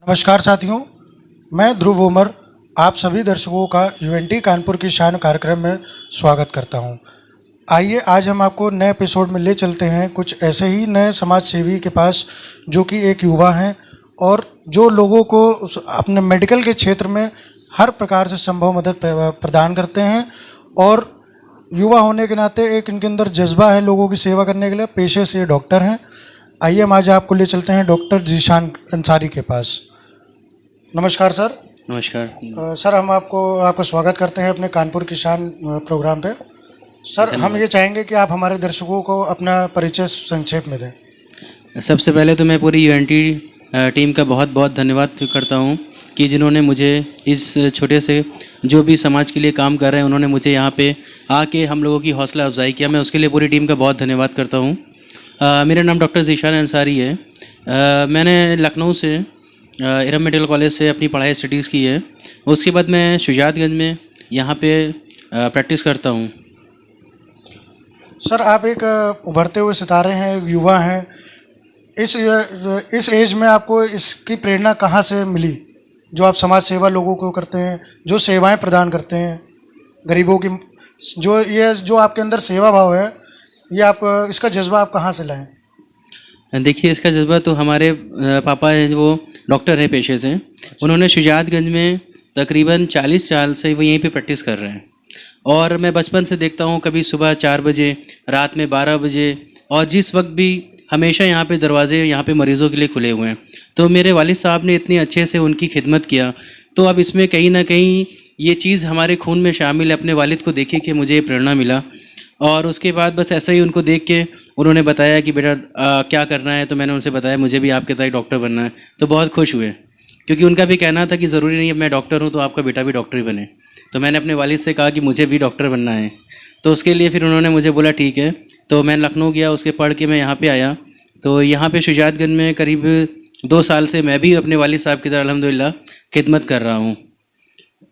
नमस्कार साथियों, मैं ध्रुव उमर आप सभी दर्शकों का यूएनटी कानपुर की शान कार्यक्रम में स्वागत करता हूं। आइए आज हम आपको नए एपिसोड में ले चलते हैं कुछ ऐसे ही नए समाज सेवी के पास जो कि एक युवा हैं और जो लोगों को अपने मेडिकल के क्षेत्र में हर प्रकार से संभव मदद प्रदान करते हैं और युवा होने के नाते एक इनके अंदर जज्बा है लोगों की सेवा करने के लिए। पेशे से डॉक्टर हैं। आइए हम आज आपको ले चलते हैं डॉक्टर जीशान अंसारी के पास। नमस्कार सर। नमस्कार सर, हम आपका स्वागत करते हैं अपने कानपुर की शान प्रोग्राम पे। सर, हम ये चाहेंगे कि आप हमारे दर्शकों को अपना परिचय संक्षेप में दें। सबसे पहले तो मैं पूरी यूएनटी टीम का बहुत बहुत धन्यवाद करता हूँ कि जिन्होंने मुझे इस छोटे से जो भी समाज के लिए काम कर रहे हैं उन्होंने मुझे यहाँ पे आके हम लोगों की हौसला अफजाई किया। मैं उसके लिए पूरी टीम का बहुत धन्यवाद करता हूँ। मेरा नाम डॉक्टर जीशान अंसारी है। मैंने लखनऊ से इरम मेडिकल कॉलेज से अपनी पढ़ाई स्टडीज़ की है। उसके बाद मैं शुजातगंज में यहाँ पे प्रैक्टिस करता हूँ। सर, आप एक उभरते हुए सितारे हैं, युवा हैं। इस एज में आपको इसकी प्रेरणा कहाँ से मिली जो आप समाज सेवा लोगों को करते हैं, जो सेवाएं प्रदान करते हैं गरीबों की, जो आपके अंदर सेवा भाव है, ये आप इसका जज्बा आप कहाँ से लाएं? देखिए, इसका जज्बा तो हमारे पापा हैं, वो डॉक्टर हैं पेशे से। उन्होंने शुजातगंज में तकरीबन 40 साल से वो यहीं पे प्रैक्टिस कर रहे हैं और मैं बचपन से देखता हूँ, कभी सुबह 4 बजे, रात में 12 बजे और जिस वक्त भी हमेशा यहाँ पे दरवाजे यहाँ पे मरीज़ों के लिए खुले हुए हैं। तो मेरे वालिद साहब ने इतने अच्छे से उनकी खिदमत किया, तो अब इसमें कहीं ना कहीं ये चीज़ हमारे खून में शामिल है। अपने वालिद को देखे कि मुझे प्रेरणा मिला और उसके बाद बस ऐसा ही उनको देख के उन्होंने बताया कि बेटा क्या करना है। तो मैंने उनसे बताया मुझे भी आपके तरह डॉक्टर बनना है। तो बहुत खुश हुए क्योंकि उनका भी कहना था कि ज़रूरी नहीं है मैं डॉक्टर हूँ तो आपका बेटा भी डॉक्टर ही बने। तो मैंने अपने वालिद से कहा कि मुझे भी डॉक्टर बनना है। तो उसके लिए फिर उन्होंने मुझे बोला ठीक है। तो मैं लखनऊ गया, उसके पढ़ के मैं यहाँ पे आया। तो यहाँ पे शुजातगंज में करीब 2 साल से मैं भी अपने वालिद साहब की तरह अल्हम्दुलिल्लाह खिदमत कर रहा हूँ।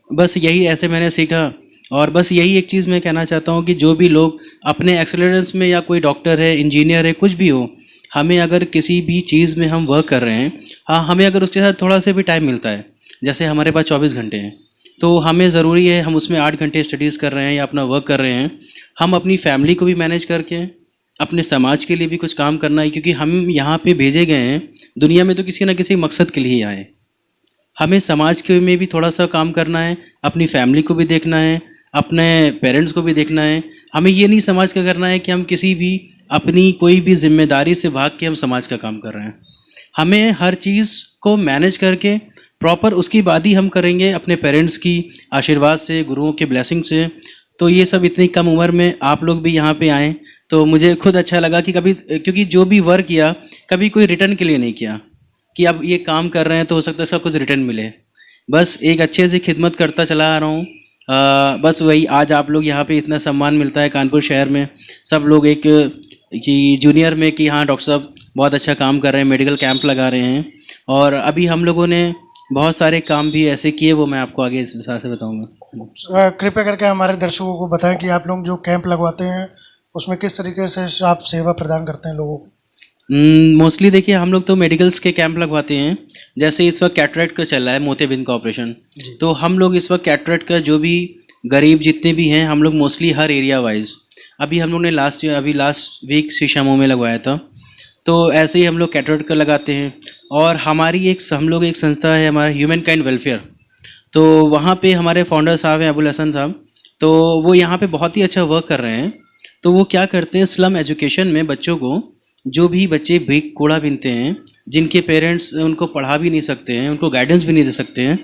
बस यही ऐसे मैंने सीखा। और बस यही एक चीज़ मैं कहना चाहता हूँ कि जो भी लोग अपने एक्सेलेंस में, या कोई डॉक्टर है, इंजीनियर है, कुछ भी हो, हमें अगर किसी भी चीज़ में हम वर्क कर रहे हैं, हाँ, हमें अगर उसके साथ थोड़ा सा भी टाइम मिलता है, जैसे हमारे पास 24 घंटे हैं, तो हमें ज़रूरी है हम उसमें 8 घंटे स्टडीज़ कर रहे हैं या अपना वर्क कर रहे हैं, हम अपनी फैमिली को भी मैनेज करके अपने समाज के लिए भी कुछ काम करना है। क्योंकि हम यहाँ पे भेजे गए हैं दुनिया में तो किसी न किसी मकसद के लिए ही आए। हमें समाज के में भी थोड़ा सा काम करना है, अपनी फैमिली को भी देखना है, अपने पेरेंट्स को भी देखना है। हमें ये नहीं समाज का करना है कि हम किसी भी अपनी कोई भी जिम्मेदारी से भाग के हम समाज का काम कर रहे हैं। हमें हर चीज़ को मैनेज करके प्रॉपर उसकी बाद ही हम करेंगे, अपने पेरेंट्स की आशीर्वाद से, गुरुओं के ब्लेसिंग से। तो ये सब इतनी कम उम्र में आप लोग भी यहाँ पे आए तो मुझे खुद अच्छा लगा कि कभी, क्योंकि जो भी वर्क किया कभी कोई रिटर्न के लिए नहीं किया कि अब ये काम कर रहे हैं तो हो सकता है इसका कुछ रिटर्न मिले। बस एक अच्छे से खिदमत करता चला आ रहा हूँ। बस वही आज आप लोग यहाँ पे इतना सम्मान मिलता है कानपुर शहर में। सब लोग एक कि जूनियर में कि हाँ डॉक्टर साहब बहुत अच्छा काम कर रहे हैं, मेडिकल कैंप लगा रहे हैं। और अभी हम लोगों ने बहुत सारे काम भी ऐसे किए, वो मैं आपको आगे इस विस्तार से बताऊँगा। कृपया करके हमारे दर्शकों को बताएं कि आप लोग जो कैंप लगवाते हैं उसमें किस तरीके से आप सेवा प्रदान करते हैं लोगों को। मोस्टली देखिए, हम लोग तो मेडिकल्स के कैंप लगवाते हैं। जैसे इस वक्त कैटरेक्ट का चल रहा है, मोतियाबिंद का ऑपरेशन, तो हम लोग इस वक्त कैटरेक्ट का जो भी गरीब जितने भी हैं, हम लोग मोस्टली हर एरिया वाइज, अभी हम लोग ने लास्ट वीक शीशामऊ में लगवाया था। तो ऐसे ही हम लोग कैटरेक्ट का लगाते हैं। और हमारी हम लोग एक संस्था है, हमारा ह्यूमन काइंड वेलफेयर। तो वहाँ पे हमारे फाउंडर साहब हैं अबुल हसन साहब, तो वो यहाँ पे बहुत ही अच्छा वर्क कर रहे हैं। तो वो क्या करते हैं, स्लम एजुकेशन में बच्चों को, जो भी बच्चे भीख कूड़ा बीनते हैं, जिनके पेरेंट्स उनको पढ़ा भी नहीं सकते हैं, उनको गाइडेंस भी नहीं दे सकते हैं,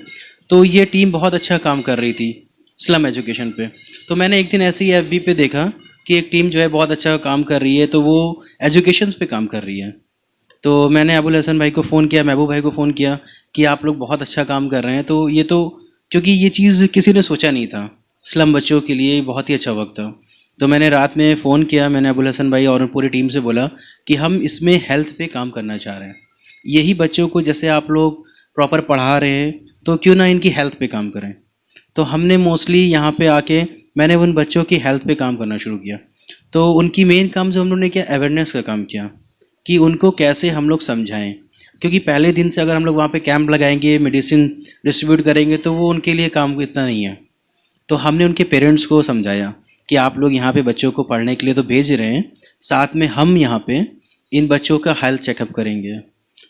तो ये टीम बहुत अच्छा काम कर रही थी स्लम एजुकेशन पे। तो मैंने एक दिन ऐसे ही एफबी पे देखा कि एक टीम जो है बहुत अच्छा काम कर रही है, तो वो एजुकेशन पे काम कर रही है। तो मैंने अबुल हसन भाई को फ़ोन किया, महबूब भाई को फ़ोन किया कि आप लोग बहुत अच्छा काम कर रहे हैं। तो ये तो क्योंकि ये चीज़ किसी ने सोचा नहीं था, स्लम बच्चों के लिए बहुत ही अच्छा वक्त था। तो मैंने रात में फ़ोन किया, मैंने अबुल हसन भाई और पूरी टीम से बोला कि हम इसमें हेल्थ पे काम करना चाह रहे हैं। यही बच्चों को जैसे आप लोग प्रॉपर पढ़ा रहे हैं, तो क्यों ना इनकी हेल्थ पे काम करें। तो हमने मोस्टली यहाँ पे आके मैंने उन बच्चों की हेल्थ पे काम करना शुरू किया। तो उनकी मेन काम जो हम लोगों ने किया, अवेयरनेस का काम किया कि उनको कैसे हम लोग समझाएं। क्योंकि पहले दिन से अगर हम लोग वहाँ पे कैंप लगाएंगे, मेडिसिन डिस्ट्रीब्यूट करेंगे, तो वो उनके लिए काम इतना नहीं है। तो हमने उनके पेरेंट्स को समझाया कि आप लोग यहाँ पे बच्चों को पढ़ने के लिए तो भेज रहे हैं, साथ में हम यहाँ पे इन बच्चों का हेल्थ चेकअप करेंगे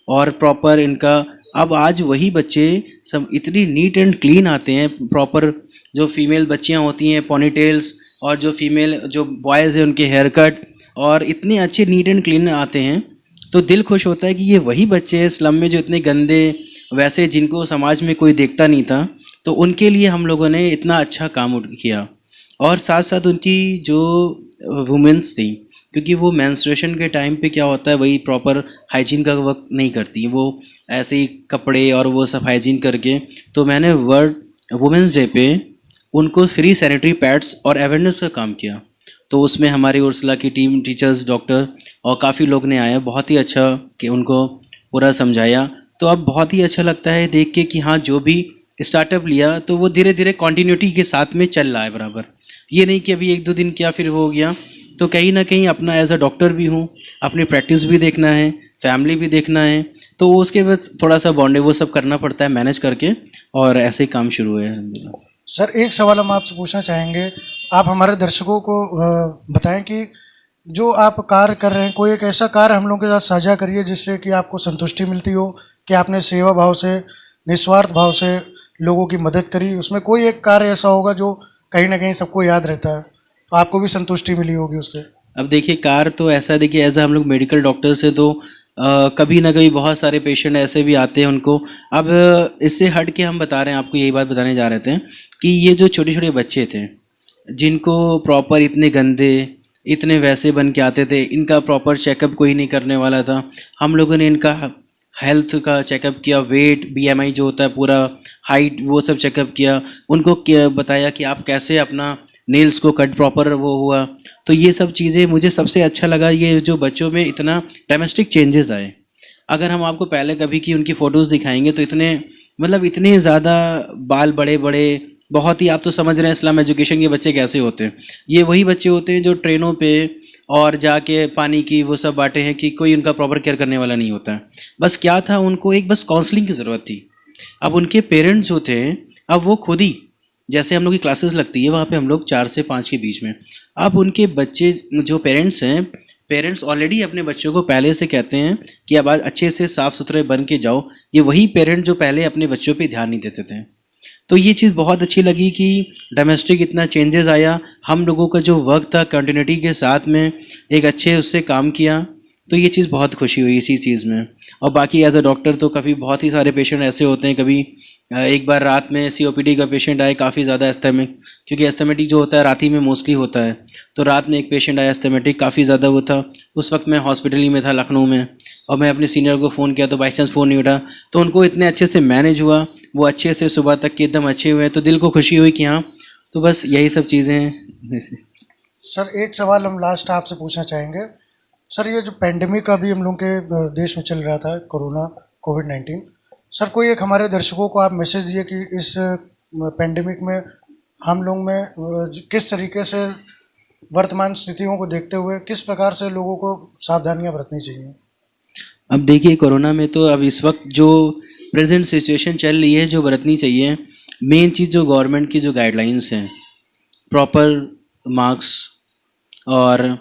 और प्रॉपर इनका। अब आज वही बच्चे सब इतनी नीट एंड क्लीन आते हैं, प्रॉपर जो फीमेल बच्चियाँ होती हैं पोनीटेल्स, और जो फीमेल जो बॉयज़ हैं उनके हेयर कट, और इतने अच्छे नीट एंड क्लीन आते हैं। तो दिल खुश होता है कि ये वही बच्चे हैं स्लम में जो इतने गंदे, वैसे जिनको समाज में कोई देखता नहीं था, तो उनके लिए हम लोगों ने इतना अच्छा काम किया। और साथ साथ उनकी जो वुमेंस थी, क्योंकि वो मेंस्ट्रुएशन के टाइम पे क्या होता है, वही प्रॉपर हाइजीन का वर्क नहीं करती, वो ऐसे ही कपड़े और वो सब हाइजीन करके। तो मैंने वर्ल्ड वुमेंस डे पे उनको फ्री सैनिटरी पैड्स और अवेयरनेस का काम किया। तो उसमें हमारी उर्सला की टीम, टीचर्स, डॉक्टर और काफ़ी लोग ने आया, बहुत ही अच्छा कि उनको पूरा समझाया। तो अब बहुत ही अच्छा लगता है देख के कि हाँ, जो भी स्टार्टअप लिया तो वो धीरे धीरे कॉन्टीन्यूटी के साथ में चल रहा है बराबर। ये नहीं कि अभी 1-2 दिन किया फिर वो हो गया। तो कहीं ना कहीं अपना एज अ डॉक्टर भी हूँ, अपनी प्रैक्टिस भी देखना है, फैमिली भी देखना है, तो वो उसके बाद थोड़ा सा बॉन्डे वो सब करना पड़ता है मैनेज करके, और ऐसे ही काम शुरू है अल्हम्दुलिल्लाह। सर एक सवाल हम आपसे पूछना चाहेंगे, आप हमारे दर्शकों को बताएं कि जो आप कार्य कर रहे हैं, कोई एक ऐसा कार्य हम लोगों के साथ साझा करिए जिससे कि आपको संतुष्टि मिलती हो कि आपने सेवा भाव से, निस्वार्थ भाव से लोगों की मदद करी। उसमें कोई एक कार्य ऐसा होगा जो कहीं ना कहीं सबको याद रहता है, तो आपको भी संतुष्टि मिली होगी उससे। अब देखिए कार तो ऐसा, देखिए एज हम लोग मेडिकल डॉक्टर से तो कभी ना कभी बहुत सारे पेशेंट ऐसे भी आते हैं उनको। अब इससे हट के हम बता रहे हैं आपको, यही बात बताने जा रहे थे कि ये जो छोटे छोटे बच्चे थे जिनको प्रॉपर इतने गंदे, इतने वैसे बन के आते थे, इनका प्रॉपर चेकअप कोई नहीं करने वाला था। हम लोगों ने इनका हेल्थ का चेकअप किया, वेट, बीएमआई जो होता है पूरा, हाइट, वो सब चेकअप किया। उनको बताया कि आप कैसे अपना नेल्स को कट प्रॉपर वो हुआ। तो ये सब चीज़ें मुझे सबसे अच्छा लगा, ये जो बच्चों में इतना ड्रामेस्टिक चेंजेस आए। अगर हम आपको पहले कभी की उनकी फ़ोटोज़ दिखाएंगे तो इतने, मतलब इतने ज़्यादा बाल बड़े बड़े, बहुत ही, आप तो समझ रहे हैं इस्लाम एजुकेशन के बच्चे कैसे होते हैं। ये वही बच्चे होते हैं जो ट्रेनों पे और जाके पानी की वो सब बातें हैं कि कोई उनका प्रॉपर केयर करने वाला नहीं होता है। बस क्या था, उनको एक बस काउंसलिंग की ज़रूरत थी। अब उनके पेरेंट्स जो थे, अब वो खुद ही, जैसे हम लोग की क्लासेस लगती है वहाँ पे हम लोग 4 से 5 के बीच में, अब उनके बच्चे जो पेरेंट्स हैं, पेरेंट्स ऑलरेडी अपने बच्चों को पहले से कहते हैं कि अब आज अच्छे से साफ़ सुथरे बन के जाओ। ये वही पेरेंट जो पहले अपने बच्चों पे ध्यान नहीं देते थे। तो ये चीज़ बहुत अच्छी लगी कि डोमेस्टिक इतना चेंजेस आया, हम लोगों का जो वर्क था कंटिन्यूटी के साथ में एक अच्छे उससे काम किया। तो ये चीज़ बहुत खुशी हुई इसी चीज़ में। और बाकी एज अ डॉक्टर तो कभी बहुत ही सारे पेशेंट ऐसे होते हैं, कभी एक बार रात में COPD का पेशेंट आए, काफ़ी ज़्यादा एस्थेमिक, क्योंकि एस्थेमेटिक जो होता है रात ही में मोस्टली होता है। तो रात में एक पेशेंट आया एस्थेमेटिक, काफ़ी ज़्यादा वो था। उस वक्त मैं हॉस्पिटल ही में था लखनऊ में, और मैं अपने सीनियर को फ़ोन किया तो बाई चांस फ़ोन नहीं उठा, तो उनको इतने अच्छे से मैनेज हुआ, वो अच्छे से सुबह तक के एकदम अच्छे हुए। तो दिल को खुशी हुई कि हाँ, तो बस यही सब चीज़ें हैं। सर एक सवाल हम लास्ट आपसे पूछना चाहेंगे। सर ये जो पेंडेमिक अभी हम लोग के देश में चल रहा था, कोरोना कोविड-19, सर कोई एक हमारे दर्शकों को आप मैसेज दिए कि इस पेंडेमिक में हम लोग में किस तरीके से वर्तमान स्थितियों को देखते हुए किस प्रकार से लोगों को सावधानियां बरतनी चाहिए। अब देखिए कोरोना में तो अब इस वक्त जो प्रेजेंट सिचुएशन चल रही है, जो बरतनी चाहिए मेन चीज़, जो गवर्नमेंट की जो गाइडलाइंस हैं, प्रॉपर मास्क और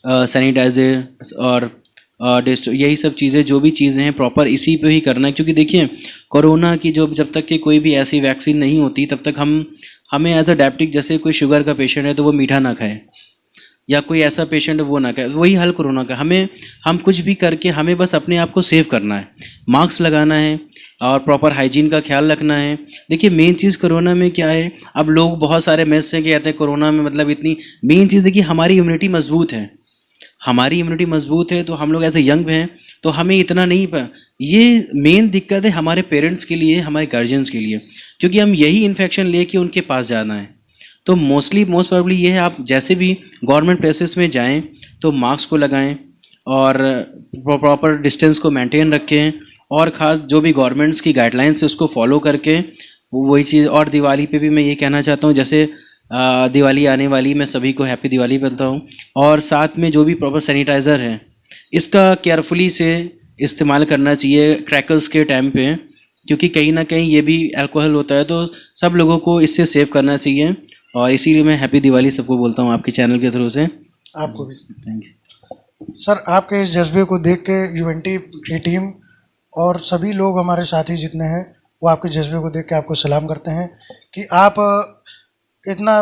सैनिटाइजर और यही सब चीज़ें, जो भी चीज़ें हैं प्रॉपर इसी पे ही करना है। क्योंकि देखिए कोरोना की जो, जब तक कि कोई भी ऐसी वैक्सीन नहीं होती तब तक हमें एज अ डायबिटिक, जैसे कोई शुगर का पेशेंट है तो वो मीठा ना खाए, या कोई ऐसा पेशेंट वो ना खाए, वही हल कोरोना का। हम कुछ भी करके हमें बस अपने आप को सेव करना है, मास्क लगाना है और प्रॉपर हाइजीन का ख्याल रखना है। देखिए मेन चीज़ कोरोना में क्या है, अब लोग बहुत सारे मैथ्स हैं कि कहते हैं कोरोना में मतलब इतनी, मेन चीज़ देखिए हमारी इम्यूनिटी मजबूत है, हमारी इम्यूनिटी मजबूत है, तो हम लोग ऐसे यंग हैं तो हमें इतना नहीं ये मेन दिक्कत है हमारे पेरेंट्स के लिए, हमारे गार्जियंस के लिए, क्योंकि हम यही इन्फेक्शन लेके उनके पास जाना है। तो मोस्ट प्रॉब्ली ये है, आप जैसे भी गवर्नमेंट प्लेसेस में जाएं तो मास्क को लगाएं और प्रॉपर डिस्टेंस को मेंटेन रखें, और ख़ास जो भी गवर्नमेंट्स की गाइडलाइंस है उसको फॉलो करके वही चीज़। और दिवाली पे भी मैं ये कहना चाहता हूँ, जैसे दिवाली आने वाली, मैं सभी को हैप्पी दिवाली बोलता हूँ। और साथ में जो भी प्रॉपर सैनिटाइज़र है इसका केयरफुली से इस्तेमाल करना चाहिए क्रैकर्स के टाइम पे, क्योंकि कहीं ना कहीं ये भी अल्कोहल होता है, तो सब लोगों को इससे सेव करना चाहिए। और इसीलिए मैं हैप्पी दिवाली सबको बोलता हूँ आपके चैनल के थ्रू से। आपको भी। थैंक यू सर, आपके इस जज्बे को देख के यूवेंटी की टीम और सभी लोग हमारे साथी जितने हैं वो आपके जज्बे को देख के आपको सलाम करते हैं कि आप इतना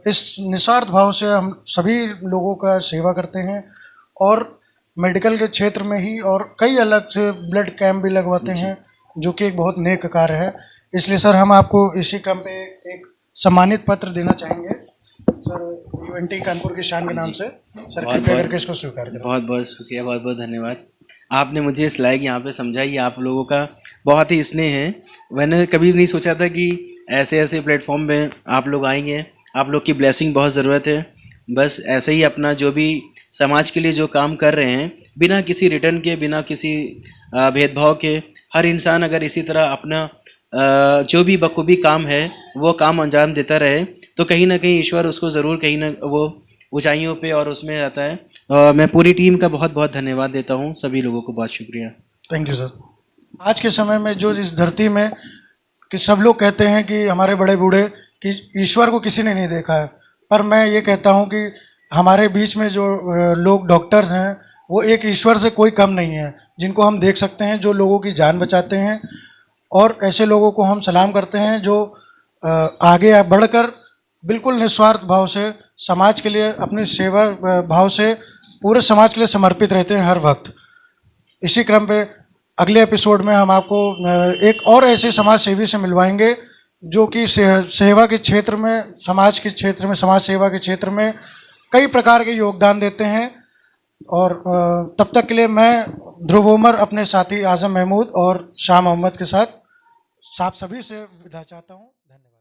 इस निस्वार्थ भाव से हम सभी लोगों का सेवा करते हैं और मेडिकल के क्षेत्र में ही और कई अलग से ब्लड कैंप भी लगवाते हैं, जो कि एक बहुत नेक कार्य है। इसलिए सर हम आपको इसी क्रम पे एक सम्मानित पत्र देना चाहेंगे सर, यूएनटी कानपुर की शान के नाम से। सर कृपया करके इसको स्वीकार करें। बहुत बहुत शुक्रिया, बहुत बहुत धन्यवाद। आपने मुझे इस लायक यहाँ पे समझाई, आप लोगों का बहुत ही स्नेह है। मैंने कभी नहीं सोचा था कि ऐसे ऐसे प्लेटफॉर्म पे आप लोग आएंगे। आप लोग की ब्लेसिंग बहुत ज़रूरत है। बस ऐसे ही अपना जो भी समाज के लिए जो काम कर रहे हैं, बिना किसी रिटर्न के, बिना किसी भेदभाव के, हर इंसान अगर इसी तरह अपना जो भी बखूबी काम है वो काम अंजाम देता रहे, तो कहीं ना कहीं ईश्वर उसको ज़रूर कहीं ना वो ऊंचाइयों पे और उसमें आता है। मैं पूरी टीम का बहुत बहुत धन्यवाद देता हूँ, सभी लोगों को बहुत शुक्रिया। Thank you sir. आज के समय में जो इस धरती में कि सब लोग कहते हैं कि हमारे बड़े बूढ़े कि ईश्वर को किसी ने नहीं देखा है, पर मैं ये कहता हूँ कि हमारे बीच में जो लोग डॉक्टर्स हैं वो एक ईश्वर से कोई कम नहीं है, जिनको हम देख सकते हैं, जो लोगों की जान बचाते हैं। और ऐसे लोगों को हम सलाम करते हैं जो आगे बढ़कर बिल्कुल निस्वार्थ भाव से समाज के लिए अपनी सेवा भाव से पूरे समाज के लिए समर्पित रहते हैं हर वक्त। इसी क्रम पे अगले एपिसोड में हम आपको एक और ऐसे समाज सेवी से मिलवाएंगे जो कि सेवा के क्षेत्र में, समाज के क्षेत्र में, समाज सेवा के क्षेत्र में कई प्रकार के योगदान देते हैं। और तब तक के लिए मैं ध्रुव उमर अपने साथी आजम महमूद और शाह मोहम्मद के साथ आप सभी से विदा चाहता हूँ। धन्यवाद।